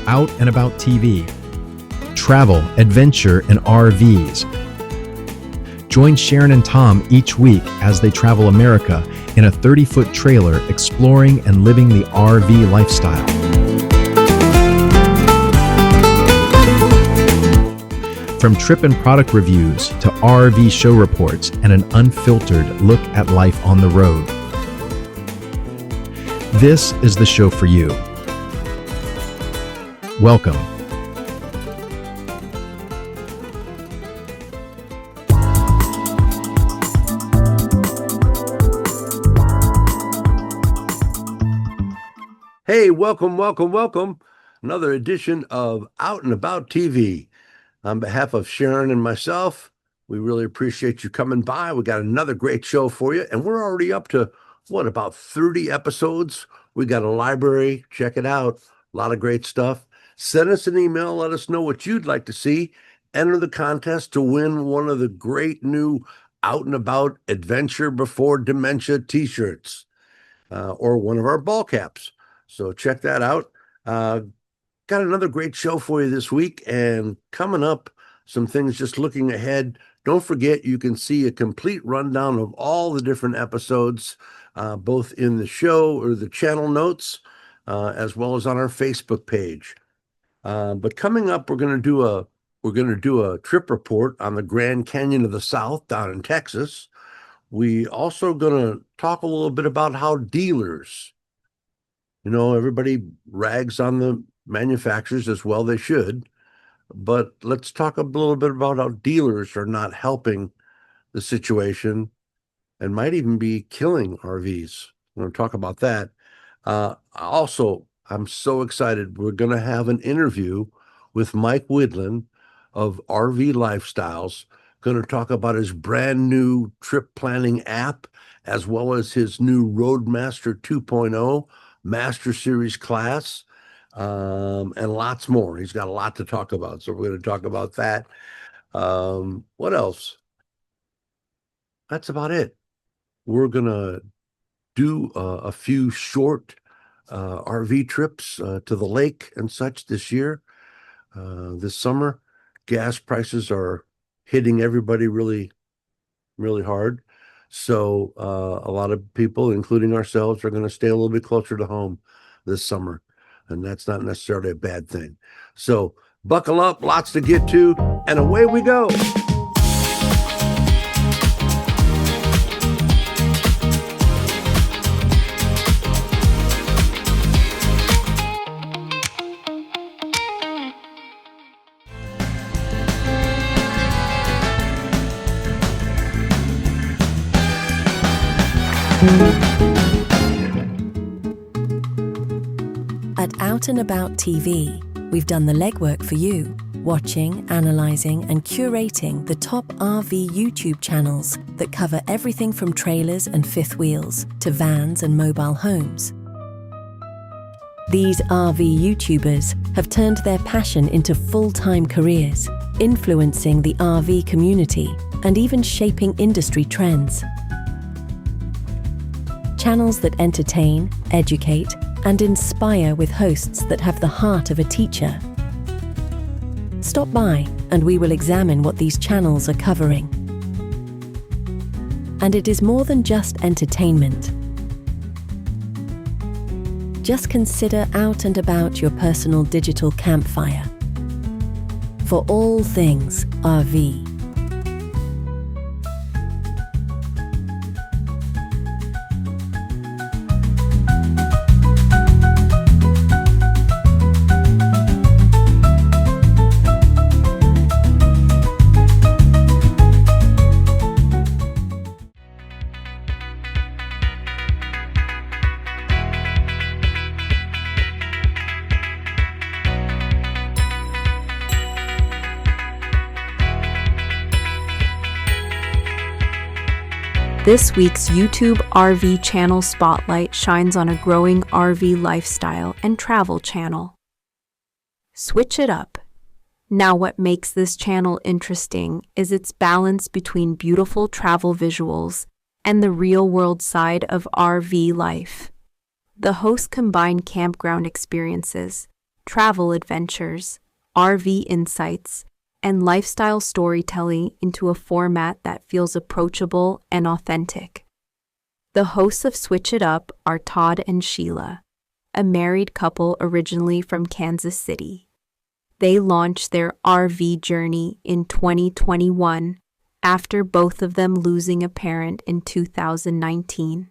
Out and About TV. Travel, adventure, and RVs. Join Sharon and Tom each week as they travel America in a 30-foot trailer exploring and living the RV lifestyle. From trip and product reviews to RV show reports and an unfiltered look at life on the road. This is the show for you. Welcome. Hey, welcome. Another edition of Out and About TV. On behalf of Sharon and myself, we really appreciate you coming by. We got another great show for you, and we're already up to, about 30 episodes? We got a library. Check it out. A lot of great stuff. Send us an email. Let us know what you'd like to see. Enter the contest to win one of the great new Out and About Adventure Before Dementia t-shirts or one of our ball caps. So check that out. Got another great show for you this week, and coming up, some things just looking ahead. Don't forget, you can see a complete rundown of all the different episodes, both in the show or the channel notes, as well as on our Facebook page. But coming up, we're going to do a trip report on the Grand Canyon of the South down in Texas. We also going to talk a little bit about how dealers, everybody rags on the manufacturers, as well they should, but let's talk a little bit about how dealers are not helping the situation and might even be killing RVs. We're going to talk about that. Also, I'm so excited. We're going to have an interview with Mike Widlin of RV Lifestyles, going to talk about his brand new trip planning app, as well as his new Roadmaster 2.0 Master Series class. And lots more. He's got a lot to talk about, so we're going to talk about that. What else? That's about it. We're going to do a few short RV trips to the lake and such this year. This summer, gas prices are hitting everybody really, really hard. So a lot of people, including ourselves, are going to stay a little bit closer to home this summer. And that's not necessarily a bad thing. So buckle up, lots to get to, and away we go. At Out and About TV, we've done the legwork for you, watching, analysing and curating the top RV YouTube channels that cover everything from trailers and fifth wheels to vans and mobile homes. These RV YouTubers have turned their passion into full-time careers, influencing the RV community and even shaping industry trends. Channels that entertain, educate, and inspire with hosts that have the heart of a teacher. Stop by and we will examine what these channels are covering. And it is more than just entertainment. Just consider Out and About your personal digital campfire for all things RV. This week's YouTube RV channel spotlight shines on a growing RV lifestyle and travel channel. Switch it up. Now, what makes this channel interesting is its balance between beautiful travel visuals and the real-world side of RV life. The hosts combine campground experiences, travel adventures, RV insights, and lifestyle storytelling into a format that feels approachable and authentic. The hosts of Switch It Up are Todd and Sheila, a married couple originally from Kansas City. They launched their RV journey in 2021 after both of them losing a parent in 2019.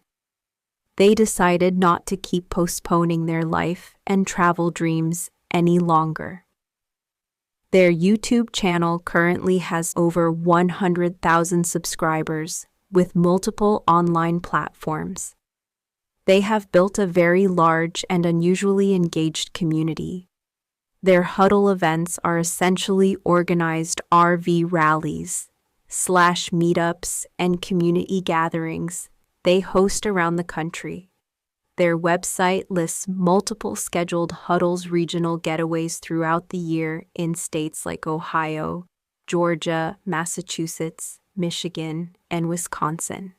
They decided not to keep postponing their life and travel dreams any longer. Their YouTube channel currently has over 100,000 subscribers with multiple online platforms. They have built a very large and unusually engaged community. Their huddle events are essentially organized RV rallies, /meetups, and community gatherings they host around the country. Their website lists multiple scheduled huddles regional getaways throughout the year in states like Ohio, Georgia, Massachusetts, Michigan, and Wisconsin.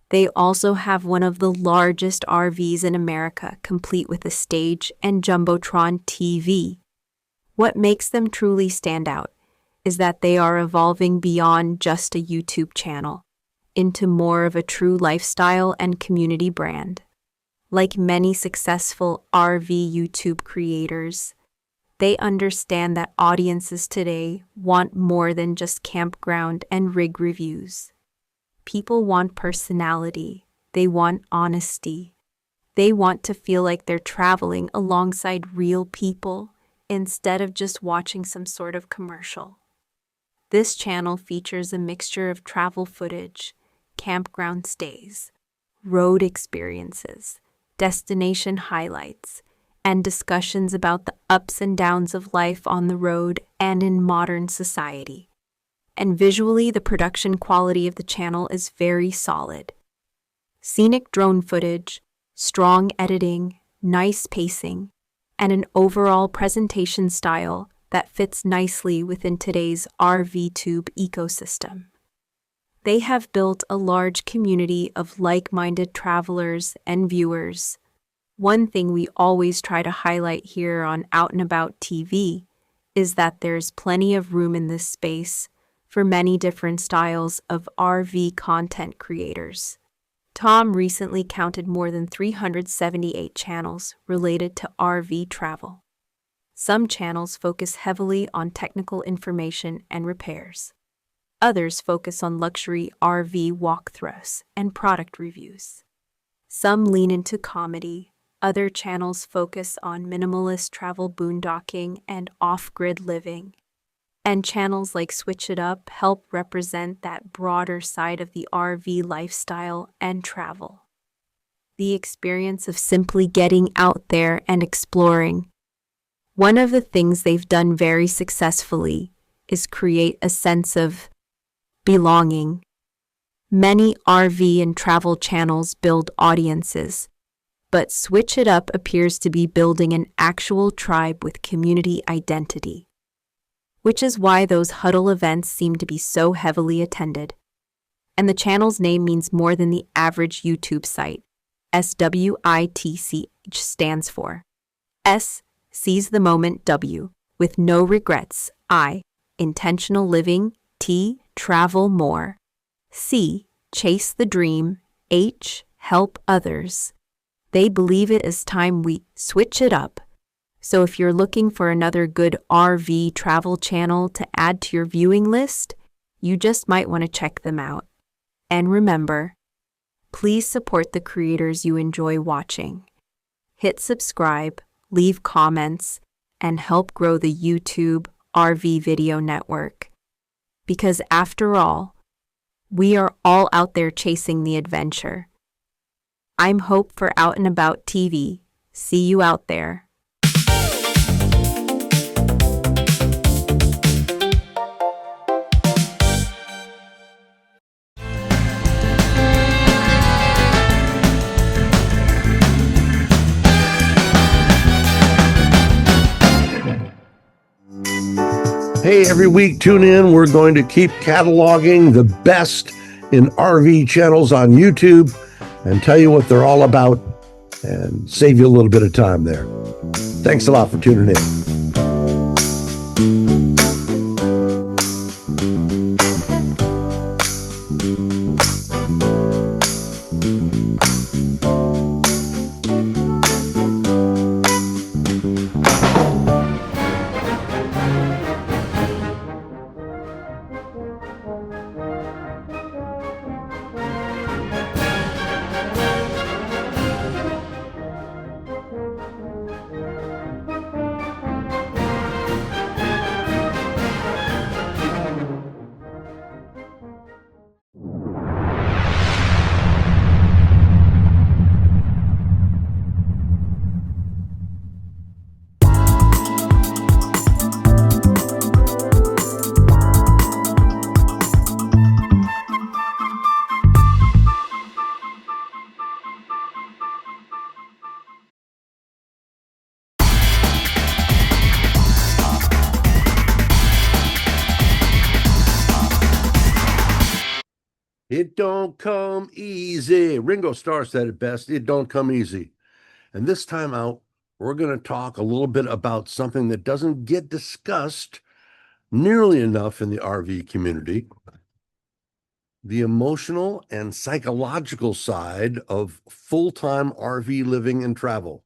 They also have one of the largest RVs in America, complete with a stage and Jumbotron TV. What makes them truly stand out is that they are evolving beyond just a YouTube channel into more of a true lifestyle and community brand. Like many successful RV YouTube creators, they understand that audiences today want more than just campground and rig reviews. People want personality. They want honesty. They want to feel like they're traveling alongside real people instead of just watching some sort of commercial. This channel features a mixture of travel footage, campground stays, road experiences, destination highlights, and discussions about the ups and downs of life on the road and in modern society. And visually, the production quality of the channel is very solid. Scenic drone footage, strong editing, nice pacing, and an overall presentation style that fits nicely within today's RVTube ecosystem. They have built a large community of like-minded travelers and viewers. One thing we always try to highlight here on Out and About TV is that there's plenty of room in this space for many different styles of RV content creators. Tom recently counted more than 378 channels related to RV travel. Some channels focus heavily on technical information and repairs. Others focus on luxury RV walkthroughs and product reviews. Some lean into comedy. Other channels focus on minimalist travel boondocking and off-grid living. And channels like Switch It Up help represent that broader side of the RV lifestyle and travel. The experience of simply getting out there and exploring. One of the things they've done very successfully is create a sense of belonging. Many RV and travel channels build audiences, but Switch It Up appears to be building an actual tribe with community identity, which is why those huddle events seem to be so heavily attended. And the channel's name means more than the average YouTube site. SWITCH stands for S, seize the moment, W, with no regrets, I, intentional living, T, travel more, C, chase the dream, H, help others. They believe it is time we switch it up. So if you're looking for another good RV travel channel to add to your viewing list, you just might want to check them out. And remember, please support the creators you enjoy watching. Hit subscribe, leave comments, and help grow the YouTube RV video network. Because after all, we are all out there chasing the adventure. I'm Hope for Out and About TV. See you out there. Hey, every week, tune in. We're going to keep cataloging the best in RV channels on YouTube and tell you what they're all about and save you a little bit of time there. Thanks a lot for tuning in. It don't come easy. Ringo Starr said it best. It don't come easy. And this time out, we're going to talk a little bit about something that doesn't get discussed nearly enough in the RV community: the emotional and psychological side of full-time RV living and travel.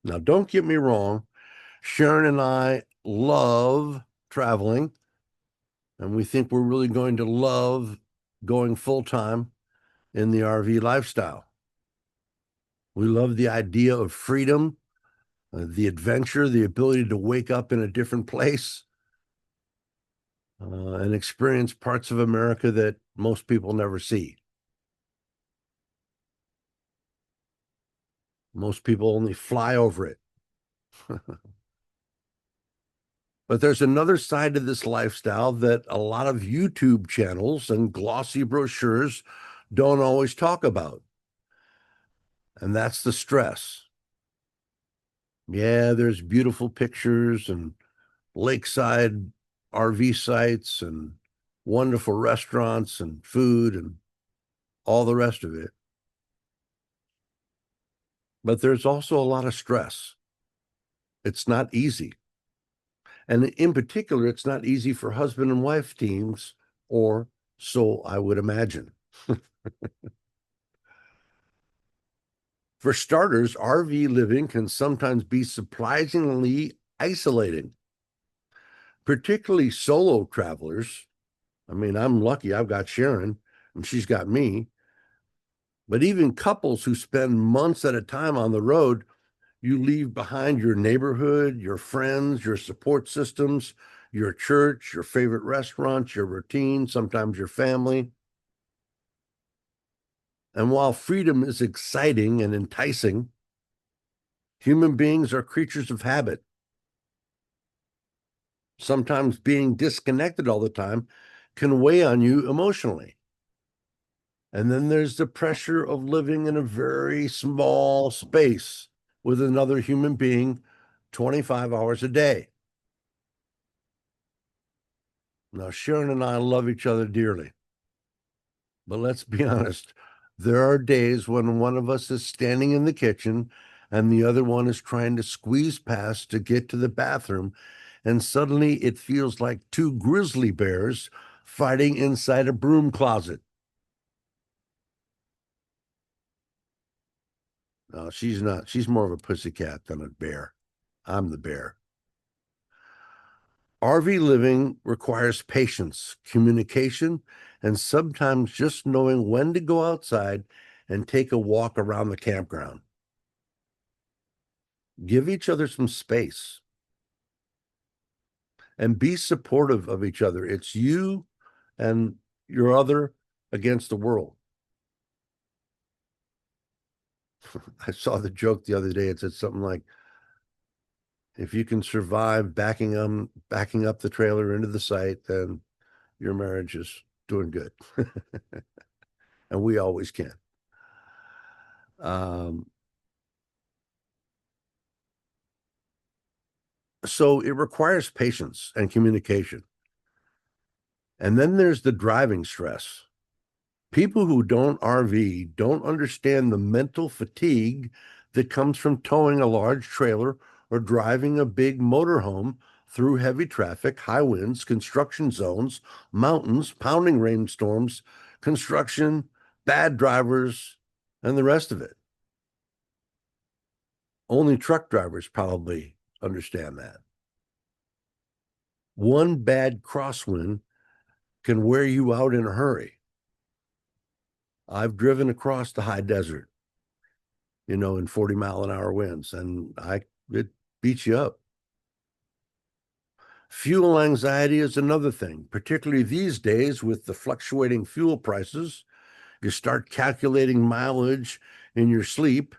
Now, don't get me wrong. Sharon and I love traveling, and we think we're really going to love going full-time in the RV lifestyle. We love the idea of freedom, the adventure, the ability to wake up in a different place, and experience parts of America that most people never see. Most people only fly over it. But there's another side to this lifestyle that a lot of YouTube channels and glossy brochures don't always talk about. And that's the stress. Yeah, there's beautiful pictures and lakeside RV sites and wonderful restaurants and food and all the rest of it. But there's also a lot of stress. It's not easy. And in particular, it's not easy for husband and wife teams, or so I would imagine. For starters, RV living can sometimes be surprisingly isolating, particularly solo travelers. I mean, I'm lucky I've got Sharon and she's got me. But even couples who spend months at a time on the road, you leave behind your neighborhood, your friends, your support systems, your church, your favorite restaurants, your routine, sometimes your family. And while freedom is exciting and enticing, human beings are creatures of habit. Sometimes being disconnected all the time can weigh on you emotionally. And then there's the pressure of living in a very small space with another human being 25 hours a day. Now, Sharon and I love each other dearly. But let's be honest, there are days when one of us is standing in the kitchen and the other one is trying to squeeze past to get to the bathroom, and suddenly it feels like two grizzly bears fighting inside a broom closet. No, she's not. She's more of a pussycat than a bear. I'm the bear. RV living requires patience, communication, and sometimes just knowing when to go outside and take a walk around the campground. Give each other some space and be supportive of each other. It's you and your other against the world. I saw the joke the other day. It said something like, if you can survive backing up the trailer into the site, then your marriage is doing good. And we always can. So it requires patience and communication. And then there's the driving stress. People who don't RV don't understand the mental fatigue that comes from towing a large trailer or driving a big motorhome through heavy traffic, high winds, construction zones, mountains, pounding rainstorms, construction, bad drivers, and the rest of it. Only truck drivers probably understand that. One bad crosswind can wear you out in a hurry. I've driven across the high desert, in 40-mile-an-hour winds, and it beats you up. Fuel anxiety is another thing, particularly these days with the fluctuating fuel prices. You start calculating mileage in your sleep.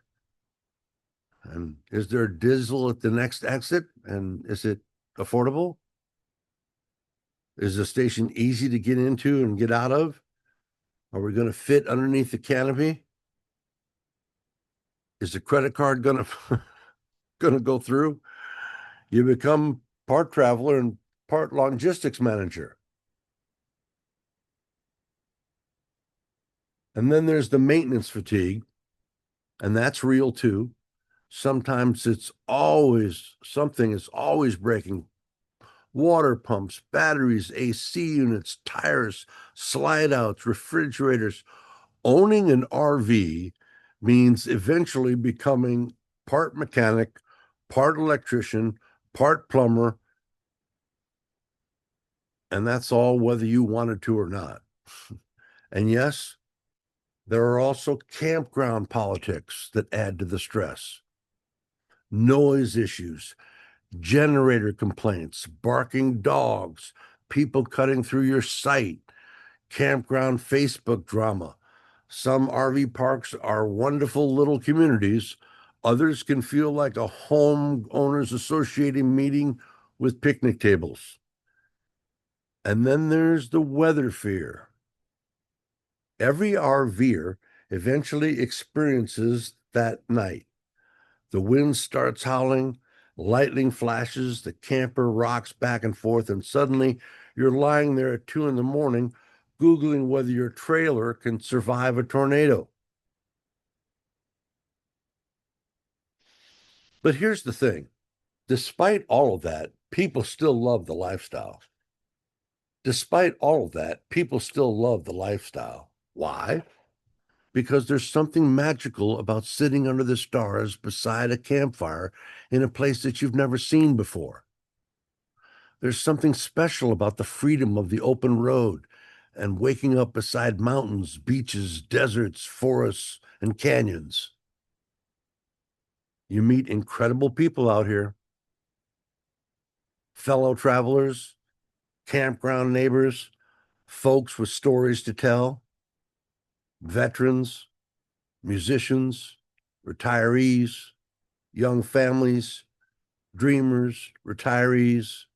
And is there diesel at the next exit? And is it affordable? Is the station easy to get into and get out of? Are we going to fit underneath the canopy? Is the credit card going to go through? You become part traveler and part logistics manager. And then there's the maintenance fatigue, and that's real too. Sometimes something is always breaking. Water pumps, batteries, AC units, tires, slide outs, refrigerators. Owning an RV means eventually becoming part mechanic, part electrician, part plumber. And that's all whether you wanted to or not. And yes, there are also campground politics that add to the stress. Noise issues, generator complaints, barking dogs, people cutting through your site, campground Facebook drama. Some RV parks are wonderful little communities. Others can feel like a homeowners association meeting with picnic tables. And then there's the weather fear. Every RVer eventually experiences that night. The wind starts howling, lightning flashes, the camper rocks back and forth, and suddenly you're lying there at 2 a.m, Googling whether your trailer can survive a tornado. But here's the thing. Despite all of that, people still love the lifestyle. Why? Because there's something magical about sitting under the stars beside a campfire in a place that you've never seen before. There's something special about the freedom of the open road and waking up beside mountains, beaches, deserts, forests, and canyons. You meet incredible people out here. Fellow travelers, campground neighbors, folks with stories to tell. Veterans, musicians, retirees, young families, dreamers, retirees,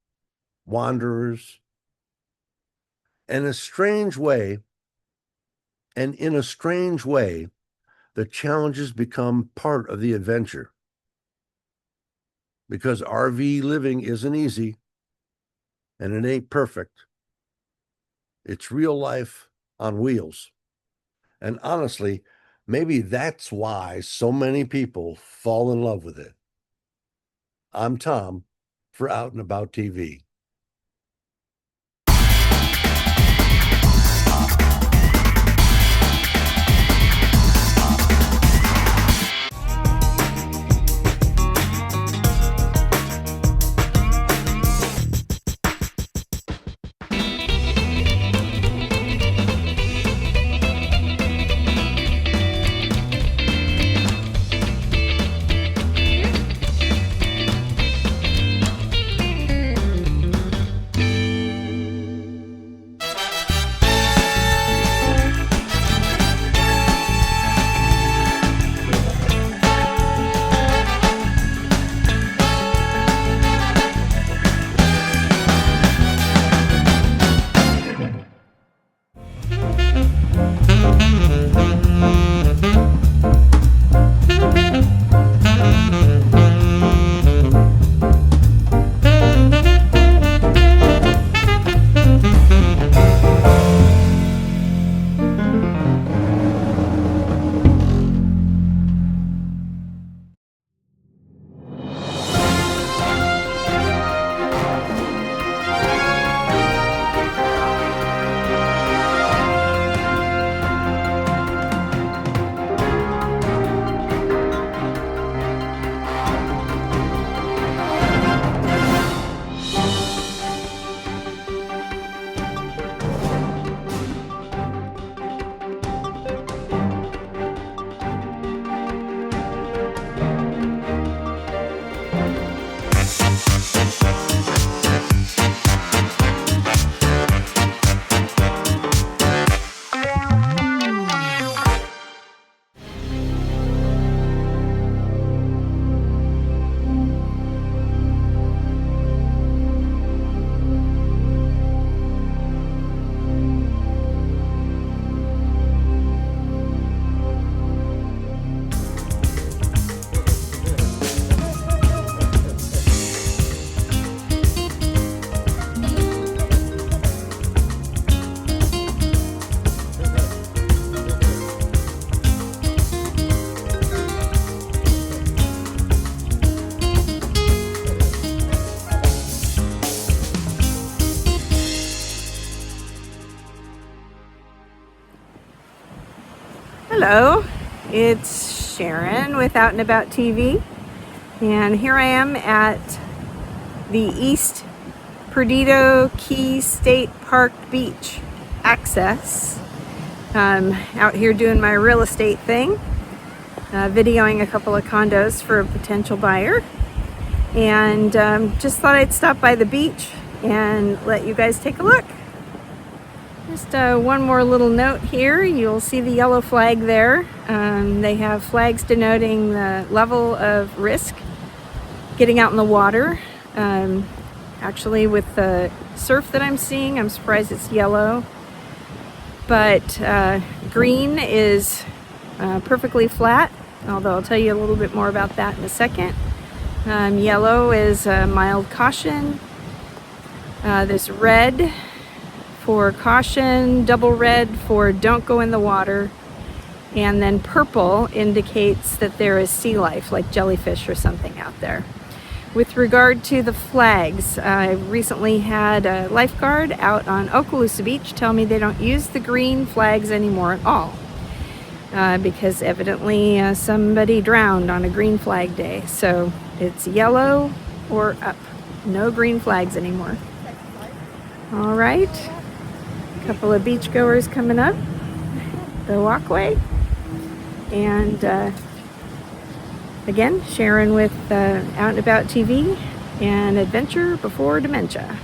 wanderers. And in a strange way, the challenges become part of the adventure. Because RV living isn't easy, and it ain't perfect. It's real life on wheels. And honestly, maybe that's why so many people fall in love with it. I'm Tom for Out and About TV. Hello, it's Sharon with Out and About TV, and here I am at the East Perdido Key State Park Beach access. Out here doing my real estate thing, videoing a couple of condos for a potential buyer, and just thought I'd stop by the beach and let you guys take a look. Just one more little note here. You'll see the yellow flag there. They have flags denoting the level of risk getting out in the water. Actually, with the surf that I'm seeing, I'm surprised it's yellow. But green is perfectly flat, although I'll tell you a little bit more about that in a second. Yellow is mild caution. There's red for caution, double red for don't go in the water, and then purple indicates that there is sea life, like jellyfish or something out there. With regard to the flags, I recently had a lifeguard out on Okaloosa Beach tell me they don't use the green flags anymore at all, because evidently somebody drowned on a green flag day. So it's yellow or up. No green flags anymore. All right. Couple of beachgoers coming up the walkway, and again, Sharon with Out and About TV and Adventure Before Dementia.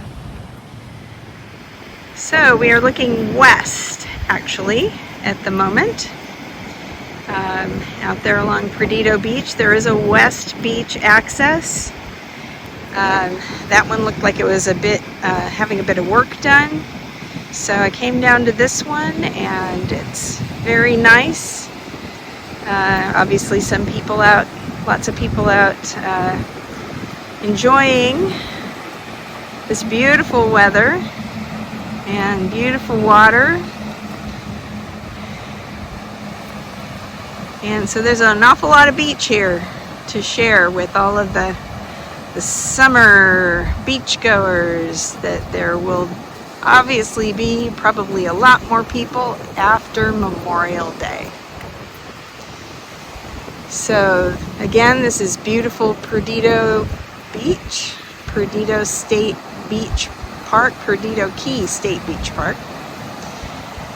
So we are looking west, actually, at the moment. Out there along Perdido Beach, there is a west beach access. That one looked like it was a bit having a bit of work done. So I came down to this one, and it's very nice. Obviously some people out, lots of people out enjoying this beautiful weather and beautiful water. And so there's an awful lot of beach here to share with all of the summer beachgoers. That there will obviously be probably a lot more people after Memorial Day. So again, this is beautiful Perdido Beach, Perdido State Beach Park, Perdido Key State Beach Park.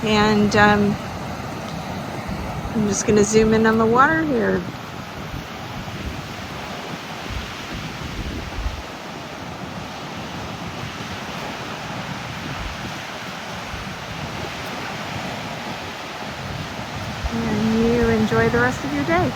And I'm just going to zoom in on the water here. And you enjoy the rest of your day.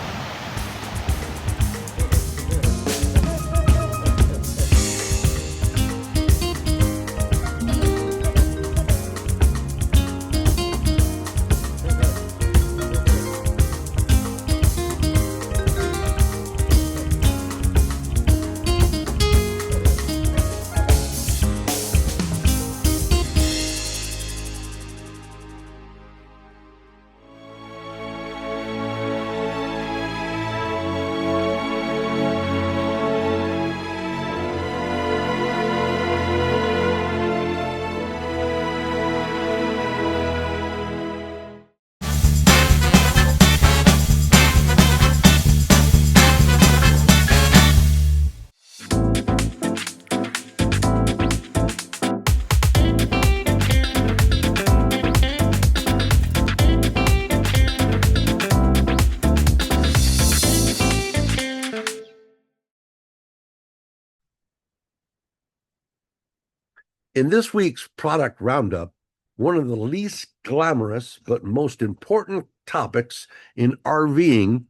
In this week's product roundup, one of the least glamorous but most important topics in RVing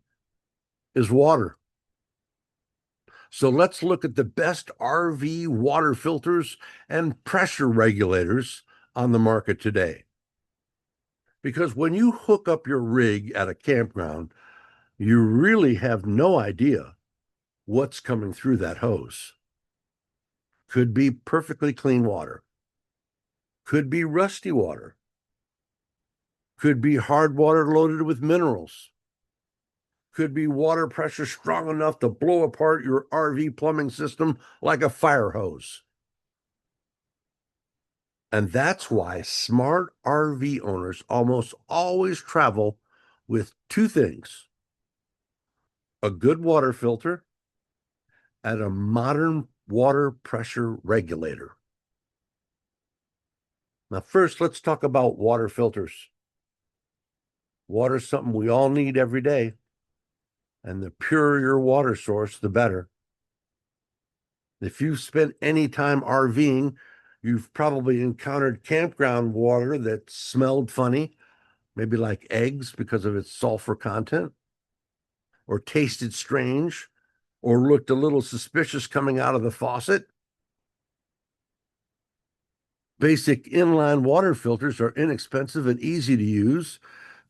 is water. So let's look at the best RV water filters and pressure regulators on the market today. Because when you hook up your rig at a campground, you really have no idea what's coming through that hose. Could be perfectly clean water. Could be rusty water. Could be hard water loaded with minerals. Could be water pressure strong enough to blow apart your RV plumbing system like a fire hose. And that's why smart RV owners almost always travel with two things: a good water filter and a modern water pressure regulator. Now, first, let's talk about water filters. Water is something we all need every day, and the purer your water source, the better. If you've spent any time RVing, you've probably encountered campground water that smelled funny, maybe like eggs because of its sulfur content, or tasted strange, or looked a little suspicious coming out of the faucet. Basic inline water filters are inexpensive and easy to use.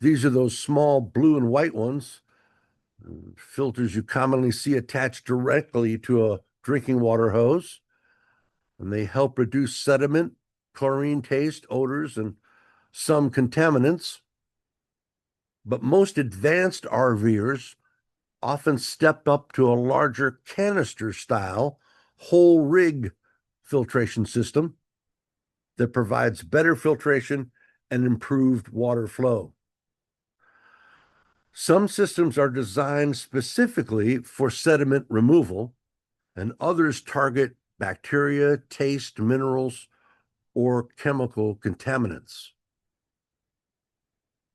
These are those small blue and white ones, filters you commonly see attached directly to a drinking water hose, and they help reduce sediment, chlorine taste, odors, and some contaminants. But most advanced RVers often step up to a larger canister style whole rig filtration system that provides better filtration and improved water flow. Some systems are designed specifically for sediment removal, and others target bacteria, taste, minerals, or chemical contaminants.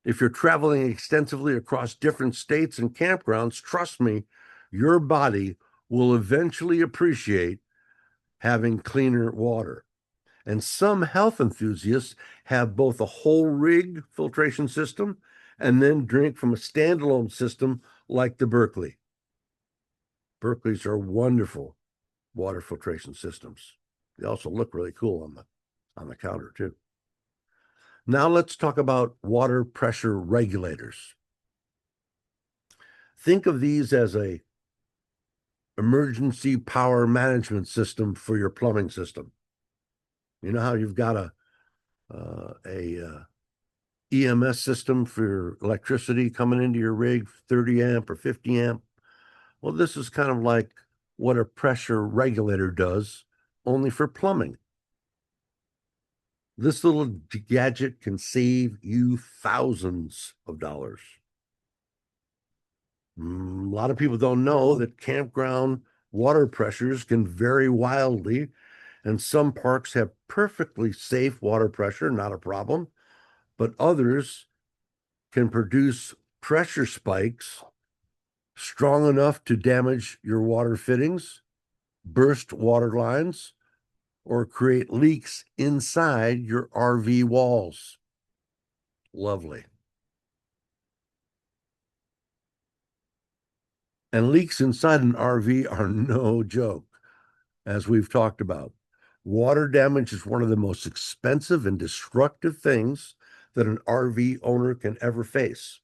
If you're traveling extensively across different states and campgrounds, trust me, your body will eventually appreciate having cleaner water. And some health enthusiasts have both a whole rig filtration system and then drink from a standalone system like the Berkeley. Berkeleys are wonderful water filtration systems. They also look really cool on the counter too. Now let's talk about water pressure regulators. Think of these as a emergency power management system for your plumbing system. You know how you've got a EMS system for your electricity coming into your rig, 30 amp or 50 amp? Well, this is kind of like what a pressure regulator does, only for plumbing. This little gadget can save you thousands of dollars. A lot of people don't know that campground water pressures can vary wildly, and some parks have perfectly safe water pressure, not a problem, but others can produce pressure spikes strong enough to damage your water fittings, burst water lines, or create leaks inside your RV walls. Lovely. And leaks inside an RV are no joke, as we've talked about. Water damage is one of the most expensive and destructive things that an RV owner can ever face.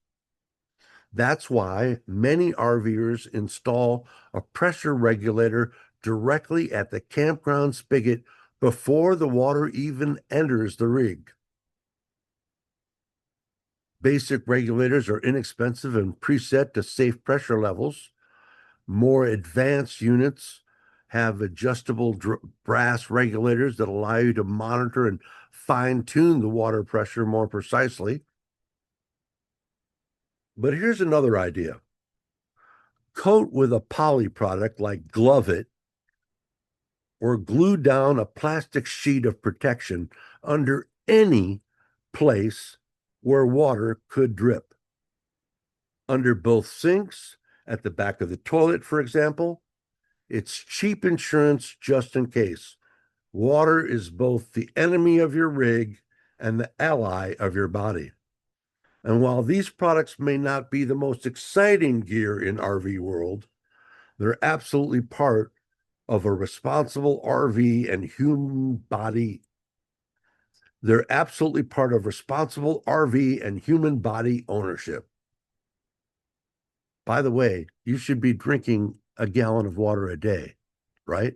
That's why many RVers install a pressure regulator directly at the campground spigot before the water even enters the rig. Basic regulators are inexpensive and preset to safe pressure levels. More advanced units have adjustable brass regulators that allow you to monitor and fine-tune the water pressure more precisely. But here's another idea. Coat with a poly product like Glove It, or glue down a plastic sheet of protection under any place where water could drip. Under both sinks, at the back of the toilet, for example. It's cheap insurance just in case. Water is both the enemy of your rig and the ally of your body. And while these products may not be the most exciting gear in RV world, they're absolutely part of a responsible RV and human body. They're absolutely part of responsible RV and human body ownership. By the way, you should be drinking a gallon of water a day, right?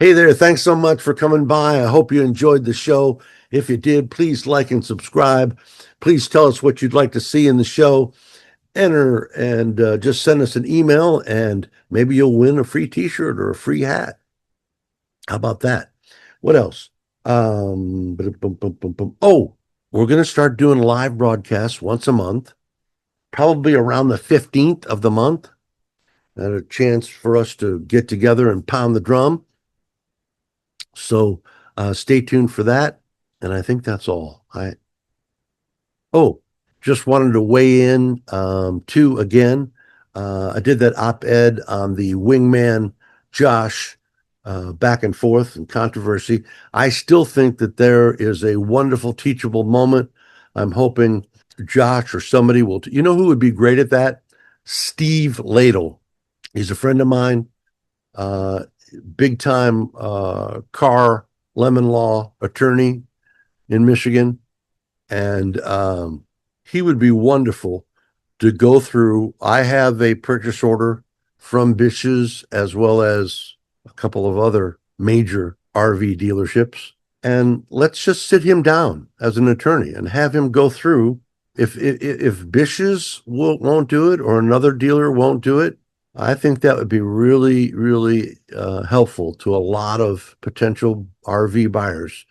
Hey there, thanks so much for coming by. I hope you enjoyed the show. If you did, please like and subscribe. Please tell us what you'd like to see in the show. Enter and just send us an email, and maybe you'll win a free t-shirt or a free hat. How about that? What else? Oh, we're going to start doing live broadcasts once a month, probably around the 15th of the month. And a chance for us to get together and pound the drum. So stay tuned for that. And I think that's all. Just wanted to weigh in too again. I did that op-ed on the wingman Josh back and forth and controversy. I still think that there is a wonderful teachable moment. I'm hoping Josh or somebody will. You know who would be great at that? Steve Ladle. He's a friend of mine. Big time car lemon law attorney in Michigan. And he would be wonderful to go through. I have a purchase order from Bish's as well as a couple of other major RV dealerships. And let's just sit him down as an attorney and have him go through. If Bish's won't do it or another dealer won't do it, I think that would be really, really helpful to a lot of potential RV buyers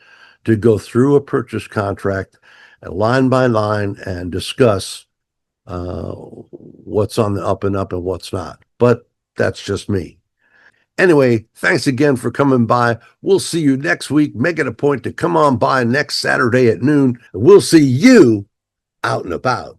to go through a purchase contract line by line and discuss what's on the up and up and what's not. But that's just me. Anyway, thanks again for coming by. We'll see you next week. Make it a point to come on by next Saturday at noon. We'll see you out and about.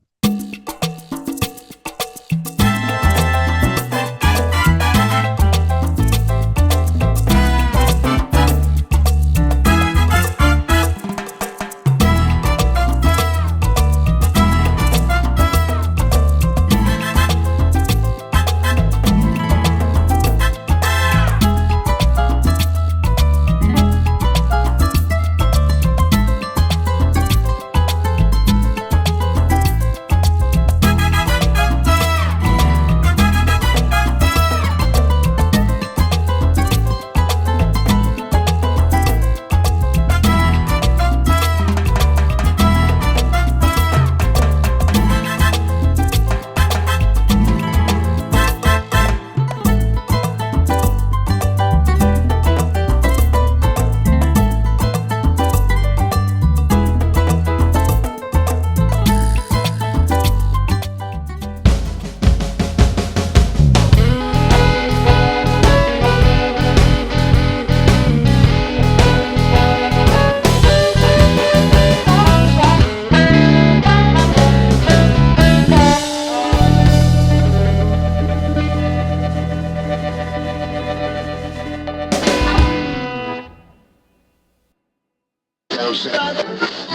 Stop.